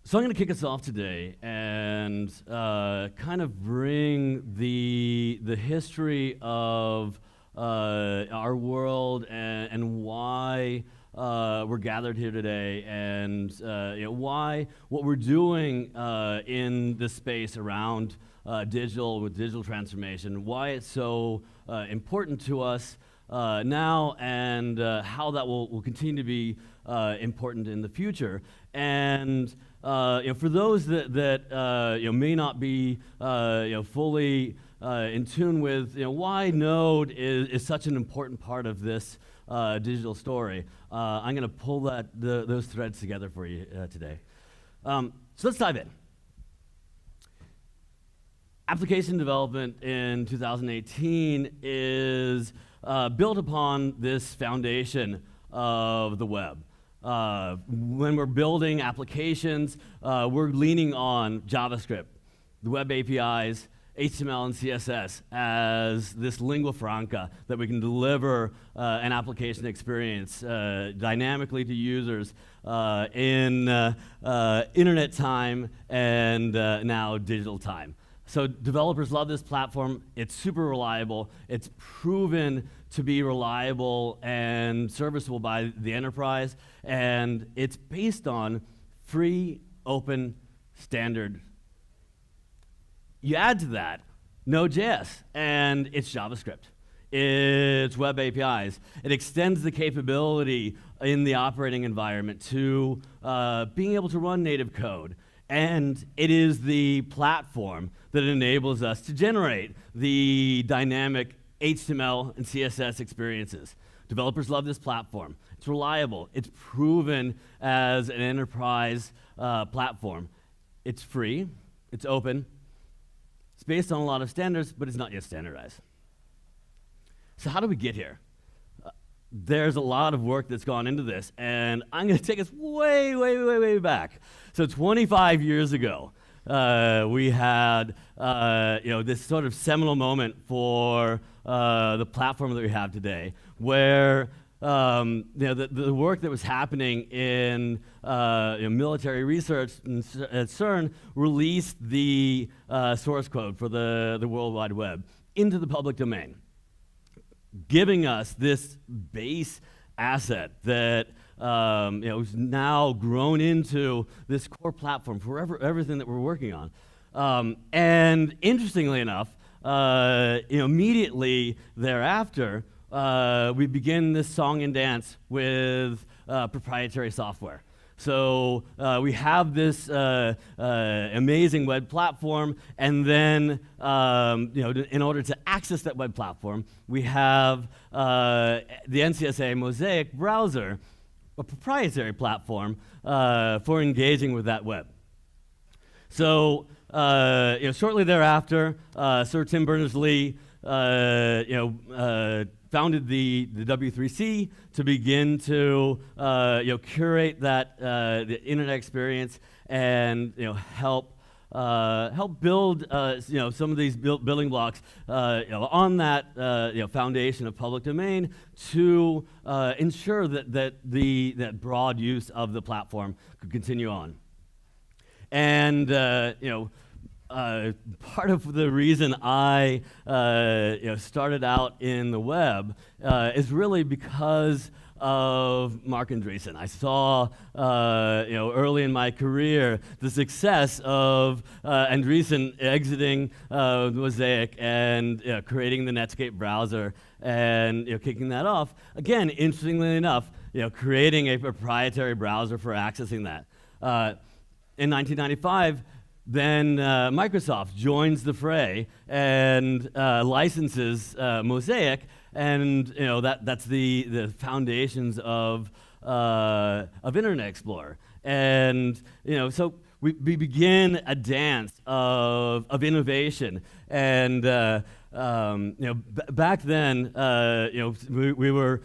So I'm going to kick us off today and kind of bring the history of our world and why we're gathered here today, and why what we're doing in this space around digital transformation, why it's so important to us now, and how that will continue to be important in the future. And for those that may not be fully in tune with why Node is such an important part of this digital story, I'm going to pull those threads together for you today. So let's dive in. Application development in 2018 is built upon this foundation of the web. When we're building applications, we're leaning on JavaScript, the web APIs, HTML and CSS as this lingua franca that we can deliver an application experience dynamically to users in internet time and now digital time. So developers love this platform. It's super reliable. It's proven to be reliable and serviceable by the enterprise, and it's based on free, open, standard. You add to that Node.js, and it's JavaScript. It's web APIs. It extends the capability in the operating environment to being able to run native code. And it is the platform that enables us to generate the dynamic HTML and CSS experiences. Developers love this platform. It's reliable. It's proven as an enterprise platform. It's free. It's open. It's based on a lot of standards, but it's not yet standardized. So how do we get here? There's a lot of work that's gone into this, and I'm going to take us way back. So 25 years ago, we had this sort of seminal moment for the platform that we have today, where the work that was happening in military research at CERN released the source code for the World Wide Web into the public domain, giving us this base asset that is now grown into this core platform for everything that we're working on. And interestingly enough, immediately thereafter, we begin this song and dance with proprietary software. So we have this amazing web platform, and then in order to access that web platform, we have the NCSA Mosaic browser, a proprietary platform for engaging with that web. So shortly thereafter, Sir Tim Berners-Lee founded the W3C to begin to curate that the internet experience and help build some of these building blocks on that foundation of public domain to ensure that broad use of the platform could continue on. And part of the reason I started out in the web is really because of Mark Andreessen. I saw early in my career the success of Andreessen exiting Mosaic and creating the Netscape browser and kicking that off. Again, interestingly enough, creating a proprietary browser for accessing that. In 1995. Then Microsoft joins the fray and licenses Mosaic, and that's the foundations of Internet Explorer. And so we begin a dance of innovation, and back then we were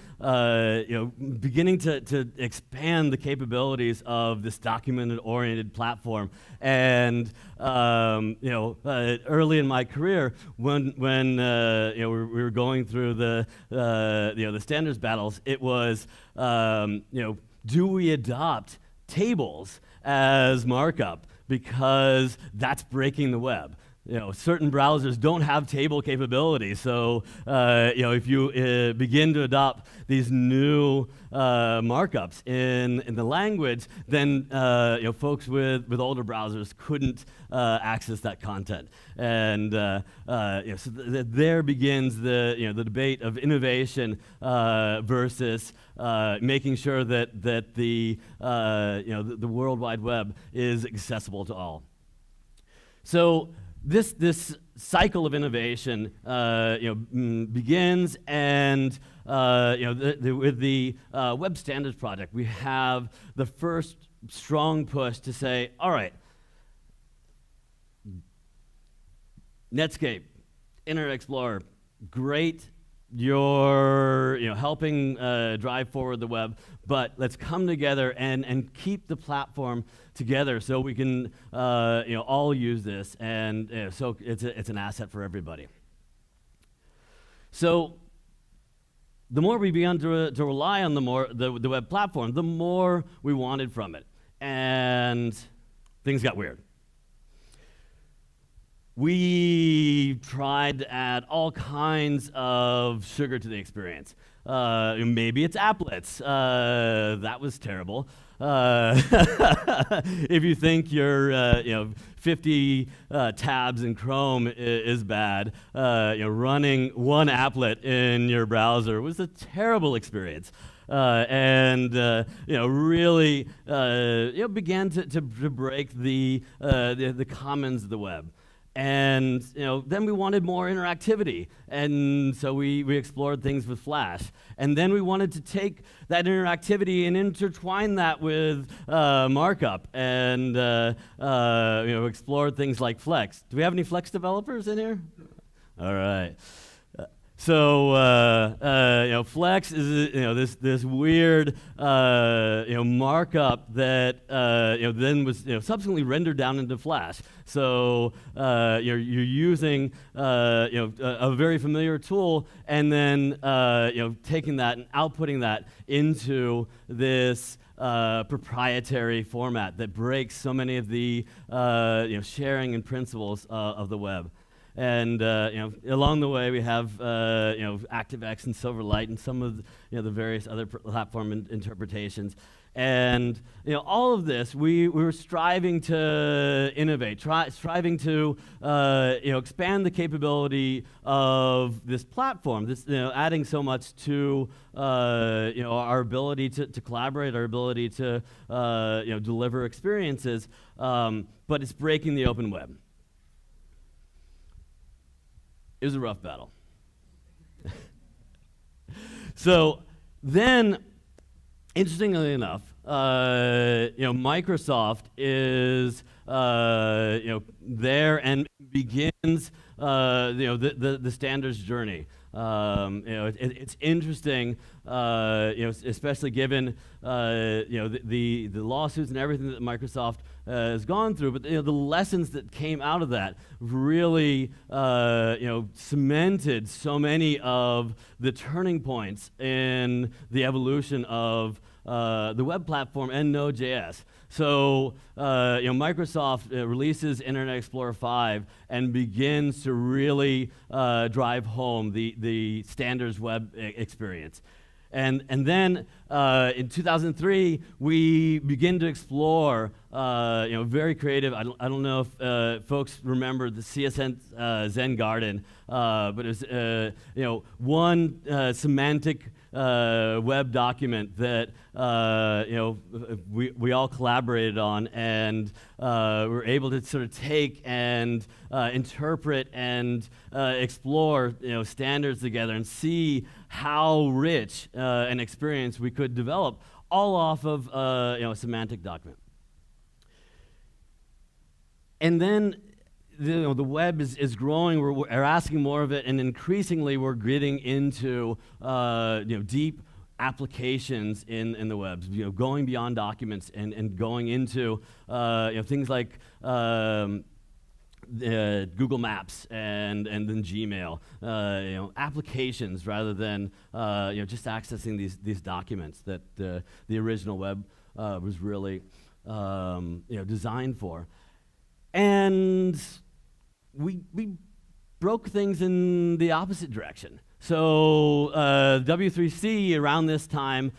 beginning to expand the capabilities of this document-oriented platform. And early in my career, when we were going through the standards battles, it was do we adopt tables as markup because that's breaking the web. Certain browsers don't have table capability, so if you begin to adopt these new markups in the language, then folks with older browsers couldn't access that content, and so there begins the debate of innovation versus making sure that the World Wide Web is accessible to all. So this cycle of innovation, begins, and with the Web Standards Project, we have the first strong push to say, all right, Netscape, Internet Explorer, great. You're helping drive forward the web, but let's come together and keep the platform together so we can all use this, and so it's an asset for everybody. So the more we began to rely on the web platform, the more we wanted from it, and things got weird. We tried to add all kinds of sugar to the experience. Maybe it's applets. That was terrible. If you think your 50 tabs in Chrome is bad, running one applet in your browser was a terrible experience. Really began to break the commons of the web. And then we wanted more interactivity, and so we explored things with Flash. And then we wanted to take that interactivity and intertwine that with markup, and explored things like Flex. Do we have any Flex developers in here? All right. So Flex is this weird markup that then was subsequently rendered down into Flash. So you're using a very familiar tool, and then taking that and outputting that into this proprietary format that breaks so many of the sharing and principles of the web. And along the way, we have ActiveX and Silverlight and some of the various other platform interpretations. And all of this, we were striving to innovate, striving to expand the capability of this platform. This adding so much to our ability to collaborate, our ability to deliver experiences, but it's breaking the open web. It was a rough battle. So then, interestingly enough, Microsoft is there and begins the standards journey. It's interesting, especially given the lawsuits and everything that Microsoft has gone through. But the lessons that came out of that really cemented so many of the turning points in the evolution of the web platform and Node.js. So Microsoft releases Internet Explorer 5 and begins to really drive home the standards web experience. And then in 2003, we begin to explore, very creative. I don't know if folks remember the CSN Zen Garden, but it was one semantic web document that we all collaborated on, and we're able to sort of take and interpret and explore standards together and see how rich an experience we could develop, all off of a semantic document. And then the web is growing. We're asking more of it, and increasingly we're getting into deep applications in the web, going beyond documents and going into things like Google Maps and then Gmail, applications rather than just accessing these documents that the original web was really designed for. And we broke things in the opposite direction. So W3C around this time,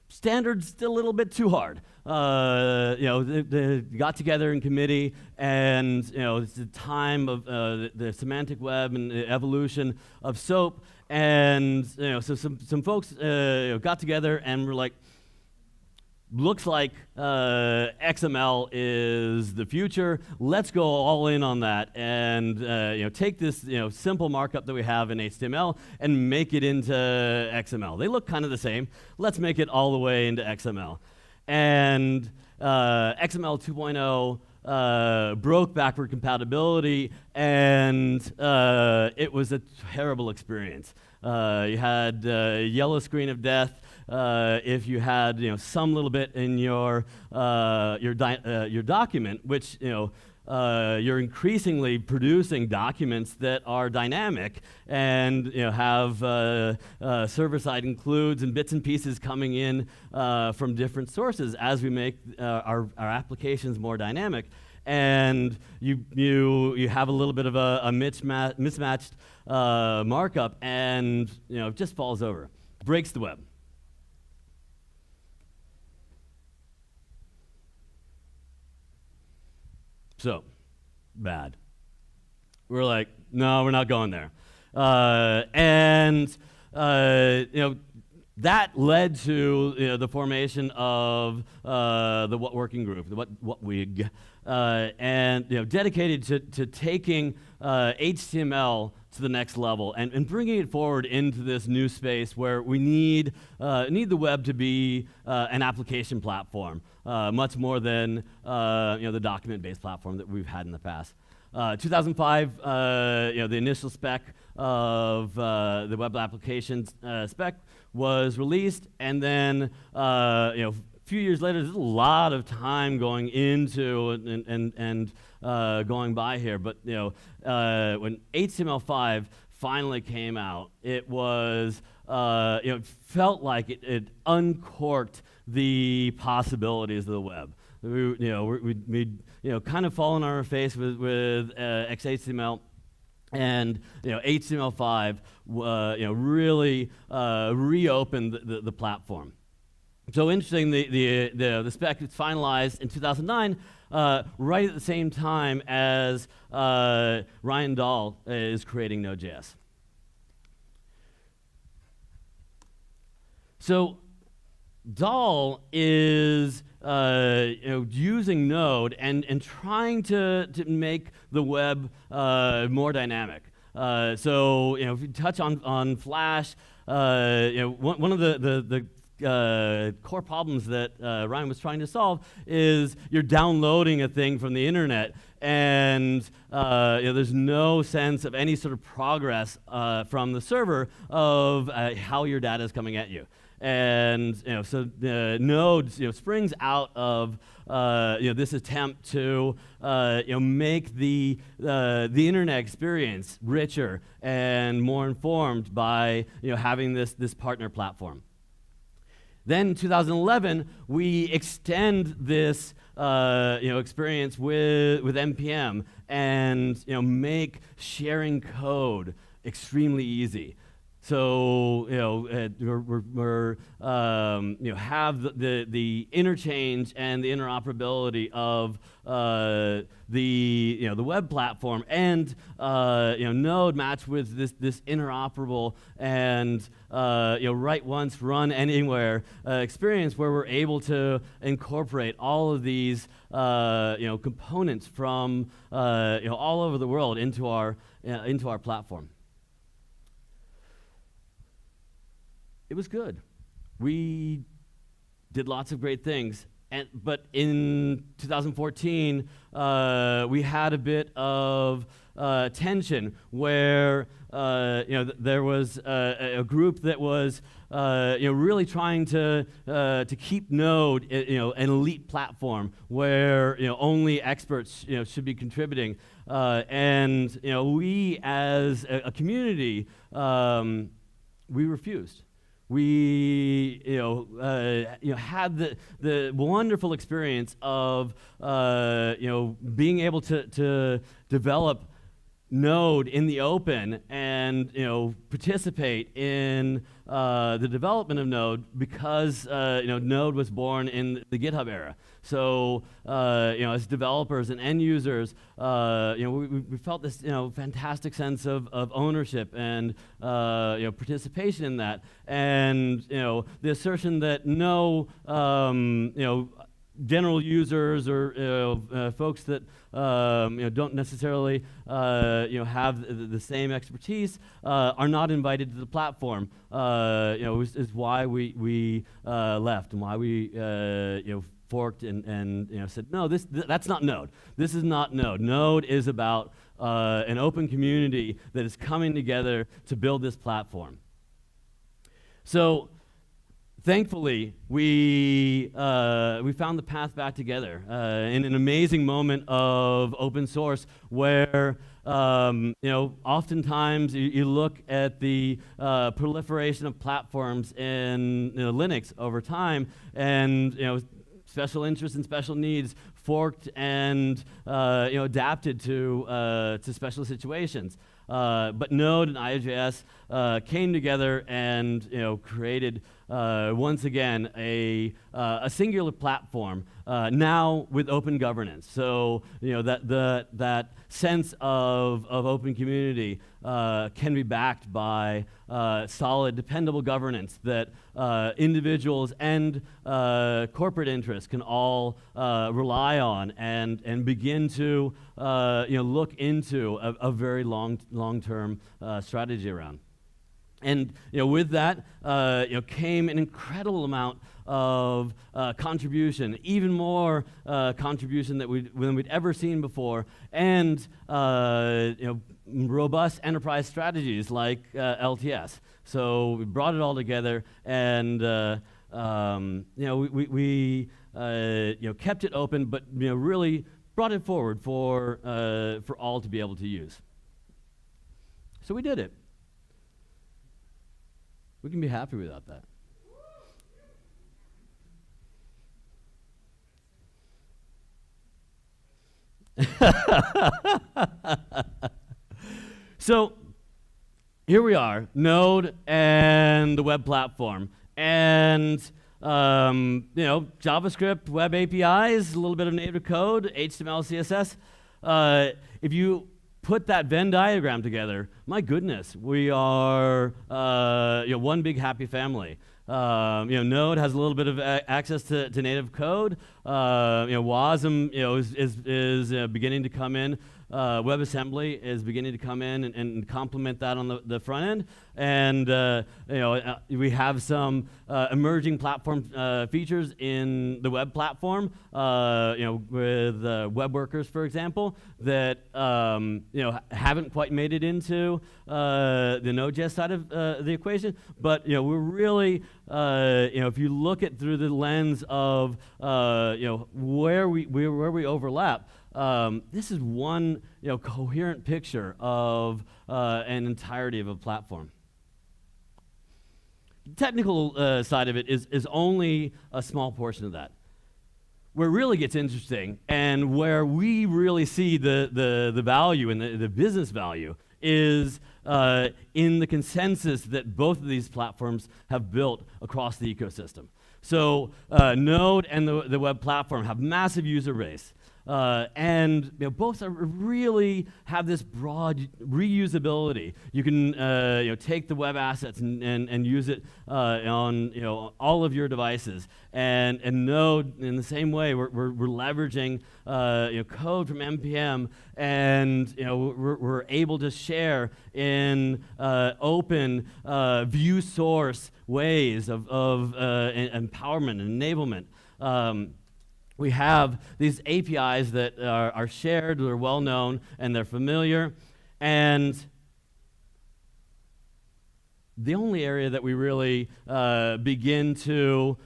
standards a little bit too hard. They got together in committee, and it's the time of the semantic web and the evolution of SOAP, and so some folks got together and were like, looks like XML is the future. Let's go all in on that and take this simple markup that we have in HTML and make it into XML. They look kind of the same. Let's make it all the way into XML. And XML 2.0 broke backward compatibility, and it was a terrible experience. You had yellow screen of death. If you had some little bit in your document, which you're increasingly producing documents that are dynamic and have server-side includes and bits and pieces coming in from different sources as we make our applications more dynamic. And you have a little bit of a mismatched markup, and it just falls over, breaks the web. So, bad. We're like, no, we're not going there. That led to the formation of the What Working Group, the What WIG, and dedicated to taking HTML to the next level and bringing it forward into this new space where we need the web to be an application platform, much more than the document-based platform that we've had in the past. 2005, the initial spec of the web applications spec was released, and then a few years later, there's a lot of time going into and going by here. But when HTML5 finally came out, it was it felt like it uncorked the possibilities of the web. We'd kind of fallen on our face with XHTML. And HTML5 really reopened the platform. So interesting, the spec is finalized in 2009, right at the same time as Ryan Dahl is creating Node.js. So Dahl is using Node and trying to make the web more dynamic. So if you touch on Flash, one of the core problems that Ryan was trying to solve is you're downloading a thing from the internet, and there's no sense of any sort of progress from the server of how your data is coming at you. And so the Node springs out of this attempt to make the internet experience richer and more informed by having this partner platform. Then in 2011, we extend this experience with NPM and make sharing code extremely easy. So we're have the interchange and the interoperability of the web platform and Node matched with this interoperable and write once, run anywhere experience where we're able to incorporate all of these components from all over the world into our platform. It was good. We did lots of great things, but in 2014, we had a bit of tension where there was a group that was really trying to keep Node an elite platform where only experts should be contributing, and we as a community we refused. we had the wonderful experience of being able to develop Node in the open and participate in the development of Node because Node was born in the GitHub era. So as developers and end users, we felt this fantastic sense of ownership and participation in that, and the assertion that no general users or folks that don't necessarily have the same expertise are not invited to the platform. Is why we left and why we forked and said no. That's not Node. This is not Node. Node is about an open community that is coming together to build this platform. So, thankfully, we found the path back together in an amazing moment of open source where oftentimes you look at the proliferation of platforms in Linux over time, and special interests and special needs forked and adapted to special situations. But Node and IOJS came together and created once again a singular platform now with open governance. So that sense of open community can be backed by solid, dependable governance that individuals and corporate interests can all rely on and begin to look into a very long-term strategy around. And with that came an incredible amount of contribution, even more contribution than we'd ever seen before, and robust enterprise strategies like LTS. So we brought it all together, and we kept it open, but really brought it forward for all to be able to use. So we did it. We can be happy without that. So here we are, Node and the web platform, and JavaScript, web APIs, a little bit of native code, HTML, CSS. If you put that Venn diagram together, my goodness, we are one big happy family. Node has a little bit of access to native code. WASM is beginning to come in. WebAssembly is beginning to come in and complement that on the front end. And we have some emerging platform features in the web platform, with web workers, for example, that haven't quite made it into the Node.js side of the equation. But we're really, if you look at through the lens of where we overlap. This is one coherent picture of an entirety of a platform. The technical side of it is only a small portion of that. Where it really gets interesting and where we really see the value and the business value is in the consensus that both of these platforms have built across the ecosystem. So Node and the web platform have massive user base. And both really have this broad reusability. You can take the web assets and use it on all of your devices. And Node, in the same way, we're leveraging code from npm, and we're able to share in open view source ways of empowerment and enablement. We have these APIs that are shared, they're well known, and they're familiar. And the only area that we really begin to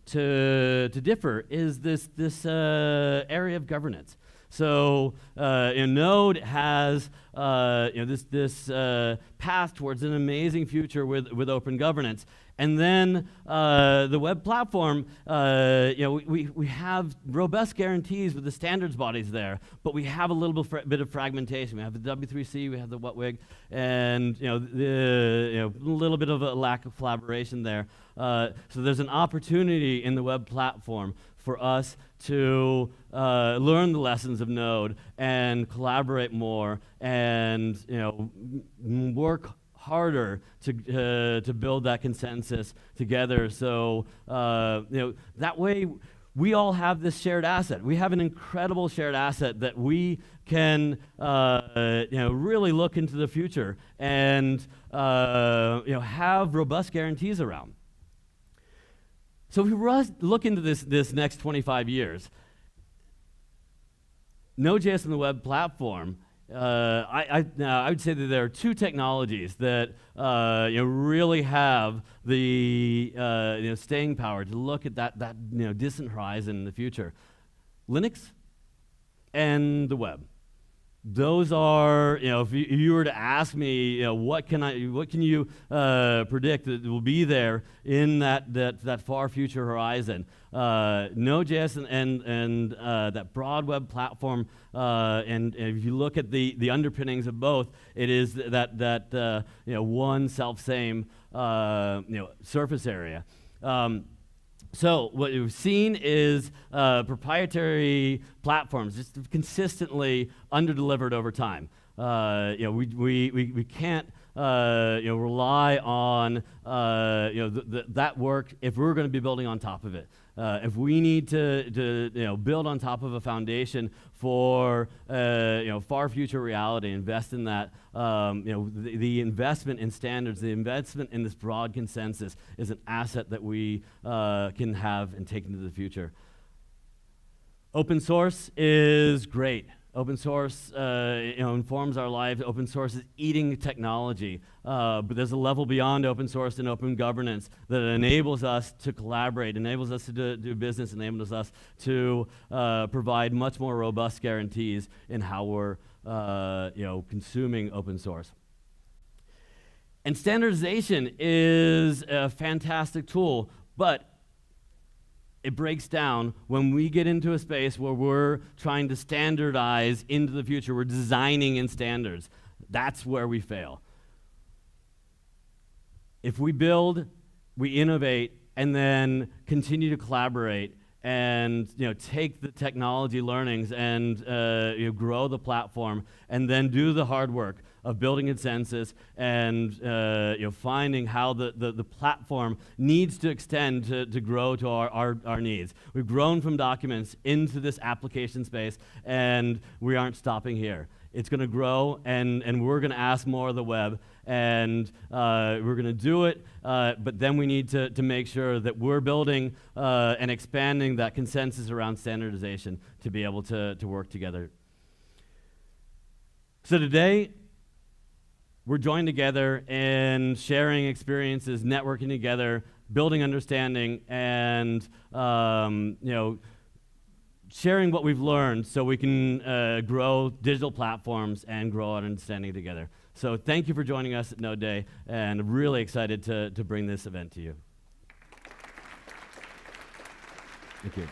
differ is this area of governance. So Node has this path towards an amazing future with open governance. And then the web platform, we have robust guarantees with the standards bodies there, but we have a little bit of fragmentation. We have the W3C, we have the WWIG, and a little bit of a lack of collaboration there. So there's an opportunity in the web platform for us to learn the lessons of Node and collaborate more and work harder to build that consensus together. So that way we all have this shared asset. We have an incredible shared asset that we can really look into the future and have robust guarantees around. So if we look into this next 25 years, Node.js and the web platform, I would say that there are two technologies that really have the staying power to look at that distant horizon in the future: Linux and the web. Those are, if you were to ask me, what can you predict that will be there in that far future horizon? Node.js and that broad web platform, and if you look at the underpinnings of both, it is that one self-same surface area. So what we've seen is proprietary platforms just consistently under-delivered over time. We can't rely on that work if we're going to be building on top of it. If we need to build on top of a foundation for far future reality, invest in that. The investment in standards, the investment in this broad consensus is an asset that we can have and take into the future. Open source is great. Open source informs our lives. Open source is eating technology. But there's a level beyond open source and open governance that enables us to collaborate, enables us to do business, enables us to provide much more robust guarantees in how we're consuming open source. And standardization is a fantastic tool, but it breaks down when we get into a space where we're trying to standardize into the future. We're designing in standards. That's where we fail. If we build, we innovate, and then continue to collaborate and take the technology learnings and grow the platform, and then do the hard work of building consensus and finding how the platform needs to extend to grow to our needs. We've grown from documents into this application space, and we aren't stopping here. It's going to grow, and we're going to ask more of the web, and we're going to do it, but then we need to make sure that we're building and expanding that consensus around standardization to be able to work together. So today, we're joined together and sharing experiences, networking together, building understanding, and sharing what we've learned so we can grow digital platforms and grow our understanding together. So thank you for joining us at NodeDay, and I'm really excited to bring this event to you. Thank you.